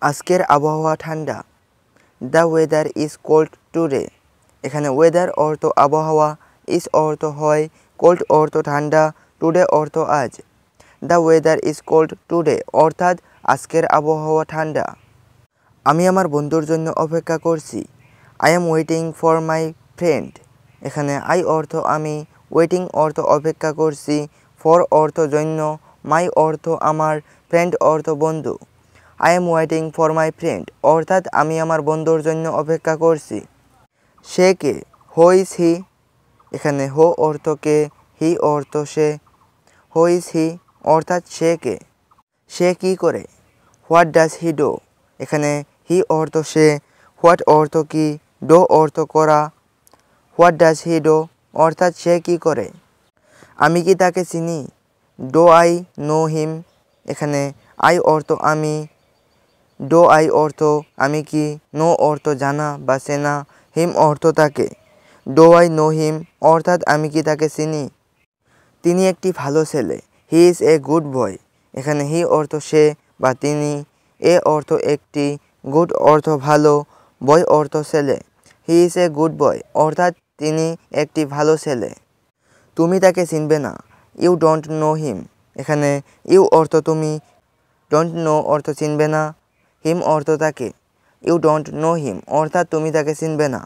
আজকের আবহাওয়া ঠান্ডা। The weather is cold today. এখানে ওয়েদার অর্থ আবহাওয়া, ইজ অর্থ হয়, কোল্ড অর্থ ঠান্ডা, টুডে অর্থ আজ। The weather is cold today অর্থাৎ আজকের আবহাওয়া ঠান্ডা। আমি আমার বন্ধুর জন্য অপেক্ষা করছি। I am waiting for my friend. এখানে আই অর্থ আমি, ওয়েটিং অর্থ অপেক্ষা করছি, ফর অর্থ জন্য, মাই অর্থ আমার, ফ্রেন্ড অর্থ বন্ধু। I am waiting for my friend অর্থাৎ আমি আমার বন্ধুর জন্য অপেক্ষা করছি। সে কে? Who is he. এখানে হো অর্থ কে, হি অর্থ সে। হু ইজ হি অর্থাৎ সে কে। সে কি করে? What does he do. এখানে হি অর্থ সে, হোয়াট অর্থ কি, ডো অর্থ করা। হোয়াট ডাজ হি ডু অর্থাৎ সে কি করে। আমি কি তাকে চিনি? Do I know him. এখানে আই অর্থ আমি, ডো আই অর্থ আমি কি, নো অর্থ জানা বা চেনা, হিম অর্থ তাকে। ডো আই নো হিম অর্থাৎ আমি কি তাকে চিনি। তিনি একটি ভালো ছেলে। He is a good boy. এখানে হি অর্থ সে বা তিনি, এ অর্থ একটি, গুড অর্থ ভালো, বয় অর্থ ছেলে। He is a good boy অর্থাৎ তিনি একটি ভালো ছেলে। তুমি তাকে চিনবে না। You don't know him. এখানে ইউ অর্থ তুমি, ডোন্ট নো অর্থ চিনবে না, হিম অর্থ তাকে। ইউ ডোন্ট নো হিম অর্থাৎ তুমি তাকে চিনবে না।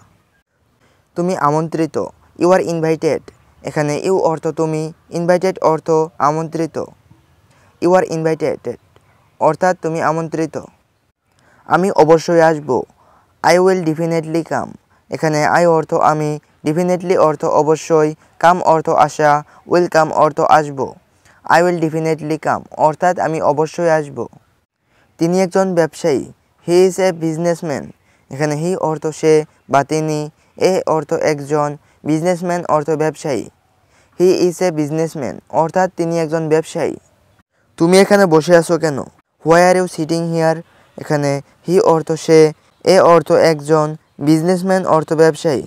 তুমি আমন্ত্রিত। You are invited. এখানে ইউ অর্থ তুমি, ইনভাইটেড অর্থ আমন্ত্রিত। ইউ আর ইনভাইটেড অর্থাৎ তুমি আমন্ত্রিত। আমি অবশ্যই আসব। I will definitely come. এখানে আই অর্থ আমি, ডেফিনেটলি অর্থ অবশ্যই, কাম অর্থ আসা, উইল কাম অর্থ আসব। আই উইল ডেফিনেটলি কাম অর্থাৎ আমি অবশ্যই আসব। তিনি একজন ব্যবসায়ী। He is a businessman. এখানে হি অর্থ সে বা তিনি, এ অর্থ একজন, বিজনেসম্যান অর্থ ব্যবসায়ী। হি ইজ এ বিজনেসম্যান অর্থাৎ তিনি একজন ব্যবসায়ী। তুমি এখানে বসে আছো কেন? Why are you sitting here. এখানে হি অর্থ সে, এ অর্থ একজন, বিজনেসম্যান অর্থ ব্যবসায়ী।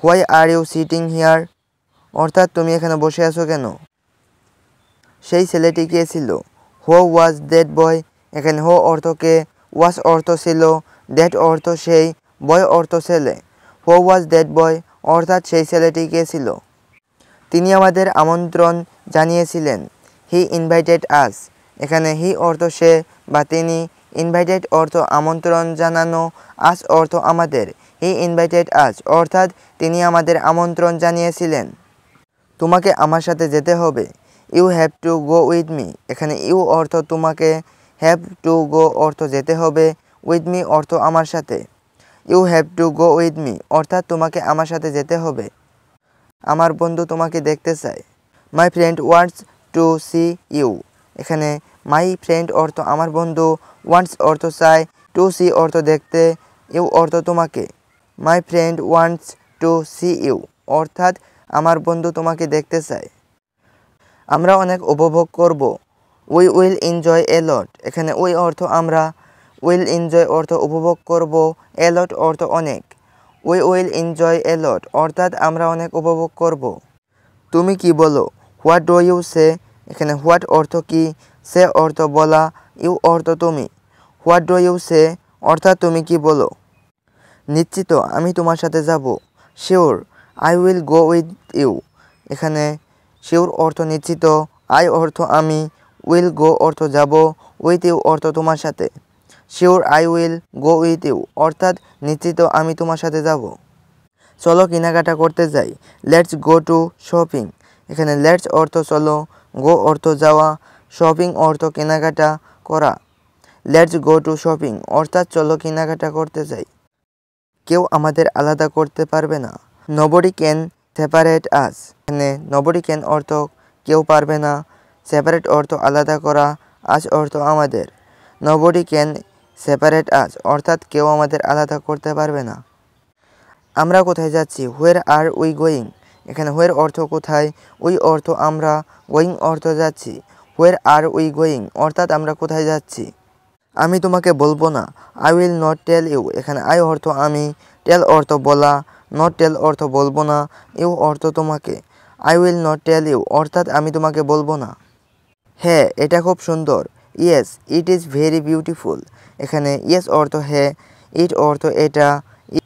Why are you sitting here অর্থাৎ তুমি এখানে বসে আছো কেন? সেই ছেলেটি কে ছিল? হু ওয়াজ দ্যাট বয়। এখানে হু অর্থ কে, ওয়াজ অর্থ ছিল, দ্যাট অর্থ সেই, বয় অর্থ ছেলে। হু ওয়াজ দ্যাট বয় অর্থাৎ সেই ছেলেটি কে ছিল? তিনি আমাদের আমন্ত্রণ জানিয়েছিলেন। He invited us. এখানে হি অর্থ সে বা তিনি, ইনভাইটেড অর্থ আমন্ত্রণ জানানো, আস অর্থ আমাদের। হি ইনভাইটেড আস অর্থাৎ তিনি আমাদের আমন্ত্রণ জানিয়েছিলেন। তোমাকে আমার সাথে যেতে হবে। You have to go with me. এখানে ইউ অর্থ তোমাকে, হ্যাভ টু গো অর্থ যেতে হবে, উইথ মি অর্থ আমার সাথে। You have to go with me অর্থাৎ তোমাকে আমার সাথে যেতে হবে। আমার বন্ধু তোমাকে দেখতে চায়। My friend wants to see you. এখানে মাই ফ্রেন্ড অর্থ আমার বন্ধু, ওয়ান্টস অর্থ চায়, টু সি অর্থ দেখতে, ইউ অর্থ তোমাকে। My friend wants to see you অর্থাৎ আমার বন্ধু তোমাকে দেখতে চায়। আমরা অনেক উপভোগ করব। উই উইল এনজয় এ লট। এখানে উই অর্থ আমরা, উইল এনজয় অর্থ উপভোগ করব, এ লট অর্থ অনেক। উই উইল এনজয় এ লট অর্থাৎ আমরা অনেক উপভোগ করব। তুমি কি বলো? হোয়াট ডু ইউ সে। এখানে হোয়াট অর্থ কি, সে অর্থ বলা, ইউ অর্থ তুমি। হোয়াট ডু ইউ সে অর্থাৎ তুমি কি বলো। নিশ্চিত আমি তোমার সাথে যাব। Sure I will go with you. এখানে শিওর অর্থ নিশ্চিত, আই অর্থ আমি, উইল গো অর্থ যাব, উইথ ইউ অর্থ তোমার সাথে। Sure I will go with you অর্থাৎ নিশ্চিত আমি তোমার সাথে যাব। চলো কেনাকাটা করতে যাই। Let's go to shopping. এখানে লেটস অর্থ চলো, গো অর্থ যাওয়া, শপিং অর্থ কেনাকাটা করা। লেটস গো টু শপিং অর্থাৎ চলো কেনাকাটা করতে যাই। কেউ আমাদের আলাদা করতে পারবে না। নোবডি ক্যান সেপারেট আস। এখানে নোবডি ক্যান অর্থ কেউ পারবে না, সেপারেট অর্থ আলাদা করা, আস অর্থ আমাদের। নোবডি ক্যান সেপারেট আস অর্থাৎ কেউ আমাদের আলাদা করতে পারবে না। আমরা কোথায় যাচ্ছি? হোয়ার আর উই গোয়িং। এখানে হোয়ার অর্থ কোথায়, উই অর্থ আমরা, গোয়িং অর্থ যাচ্ছি। হোয়ার আর উই গোয়িং অর্থাৎ আমরা কোথায় যাচ্ছি। আমি তোমাকে বলবো না। I will not tell you. এখানে আই অর্থ আমি, টেল অর্থ বলা, নট টেল অর্থ বলবো না, ইউ অর্থ তোমাকে। I will not tell you অর্থাৎ আমি তোমাকে বলবো না। হ্যাঁ এটা খুব সুন্দর। Yes it is very beautiful. এখানে ইয়েস অর্থ হ্যাঁ, ইট অর্থ এটা,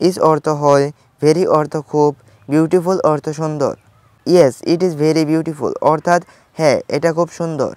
ইজ অর্থ হয়, ভেরি অর্থ খুব, বিউটিফুল অর্থ সুন্দর। Yes it is very beautiful অর্থাৎ হ্যাঁ এটা খুব সুন্দর।